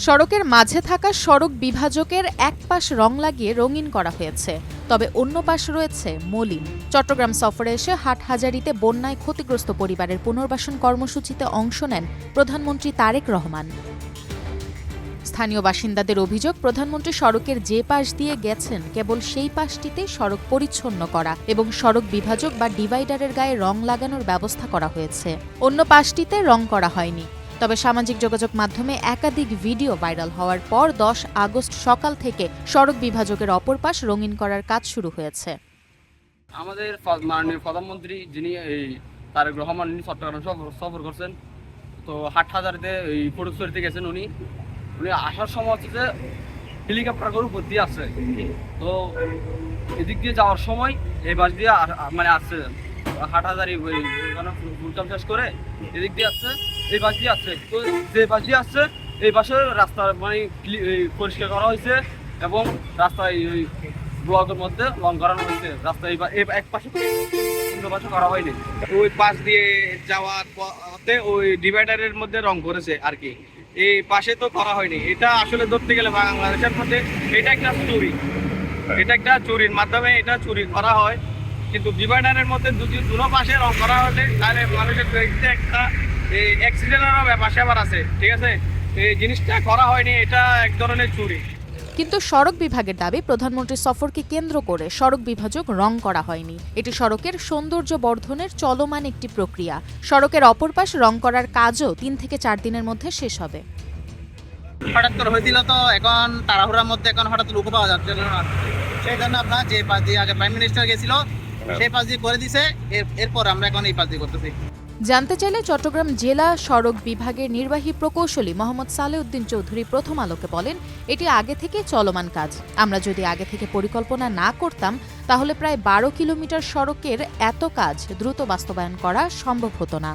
সড়কের মাঝে থাকা সড়ক বিভাজকের এক পাশ রং লাগিয়ে রঙিন করা হয়েছে, তবে অন্য পাশ রয়েছে মলিন। চট্টগ্রাম সফরে এসে হাটহাজারীতে বন্যায় ক্ষতিগ্রস্ত পরিবারের পুনর্বাসন কর্মসূচিতে অংশ নেন প্রধানমন্ত্রী তারেক রহমান। স্থানীয় বাসিন্দাদের অভিযোগ, প্রধানমন্ত্রী সড়কের যে পাশ দিয়ে গেছেন কেবল সেই পাশটিতে সড়ক পরিচ্ছন্ন করা এবং সড়ক বিভাজক বা ডিভাইডারের গায়ে রং লাগানোর ব্যবস্থা করা হয়েছে। অন্য পাশটিতে রং করা হয়নি। তবে সামাজিক যোগাযোগ মাধ্যমে একাধিক ভিডিও ভাইরাল হওয়ার পর 10 আগস্ট সকাল থেকে সড়ক বিভাজকের অপর পাশ রঙিন করার কাজ শুরু হয়েছে। আমাদের মাননীয় প্রধানমন্ত্রী যিনি তারেক রহমান চট্টগ্রাম সফর করছেন, তো হাটহাজারীতে ফটিকছড়িতে গেছেন। উনি আসার সময় হচ্ছে যে হেলিকপ্টার করে উপর দিয়ে আসছে, তো এদিক দিয়ে যাওয়ার সময় এই বাস দিয়ে আসছে হাটহাজারী ফুলকাম শেষ করে এদিক দিয়ে আসছে, এই বাস দিয়ে আসছে। তো যে বাস দিয়ে আসছে এই বাসে রাস্তা পরিষ্কার করা হয়েছে এবং রাস্তায় ব্লকের মধ্যে রং করানো হয়েছে। রাস্তায় এক পাশে অন্য পাশে করা হয়নি। ওই পাশ দিয়ে যাওয়ার পথে ওই ডিভাইডারের মধ্যে রং করেছে আর কি, এই পাশে তো করা হয়নি। এটা আসলে ধরতে গেলে বাংলাদেশের মধ্যে এটা একটা চুরি, এটা একটা চুরির মাধ্যমে এটা চুরি করা হয়। কিন্তু ডিভাইডারের মধ্যে দুটো পাশে রং করা হলে তাহলে মানুষের একটা অ্যাক্সিডেন্টেরও ব্যাপার আছে, ঠিক আছে। এই জিনিসটা করা হয়নি, এটা এক ধরনের চুরি। কিন্তু সড়ক বিভাগের দাবি, প্রধানমন্ত্রীর সফরকে কেন্দ্র করে সড়ক বিভাজক রং করা হয়নি। এটি সড়কের সৌন্দর্য বর্ধনের চলমান একটি প্রক্রিয়া। সড়কের অপর পাশ রং করার কাজও 3 থেকে 4 দিনের মধ্যে শেষ হবে। হঠাৎ করে হয়েছিল, তো এখন তাড়াহুড়ার মধ্যে এখন হঠাৎ লোক পাওয়া যাচ্ছে না, সেই জন্য আপনার যে পাশ দিয়ে আগে প্রাইম মিনিস্টার গেছিল সেই পাশ দিয়ে করে দিছে, এরপর আমরা এখন এই পাশ দিয়ে করতেছি। জানতে চাইলে চট্টগ্রাম জেলা সড়ক বিভাগের নির্বাহী প্রকৌশলী মোহাম্মদ সালেউদ্দিন চৌধুরী প্রথম আলোকে বলেন, এটি আগে থেকে চলমান কাজ। আমরা যদি আগে থেকে পরিকল্পনা না করতাম তাহলে প্রায় 12 কিলোমিটার সড়কের এত কাজ দ্রুত বাস্তবায়ন করা সম্ভব হতো না।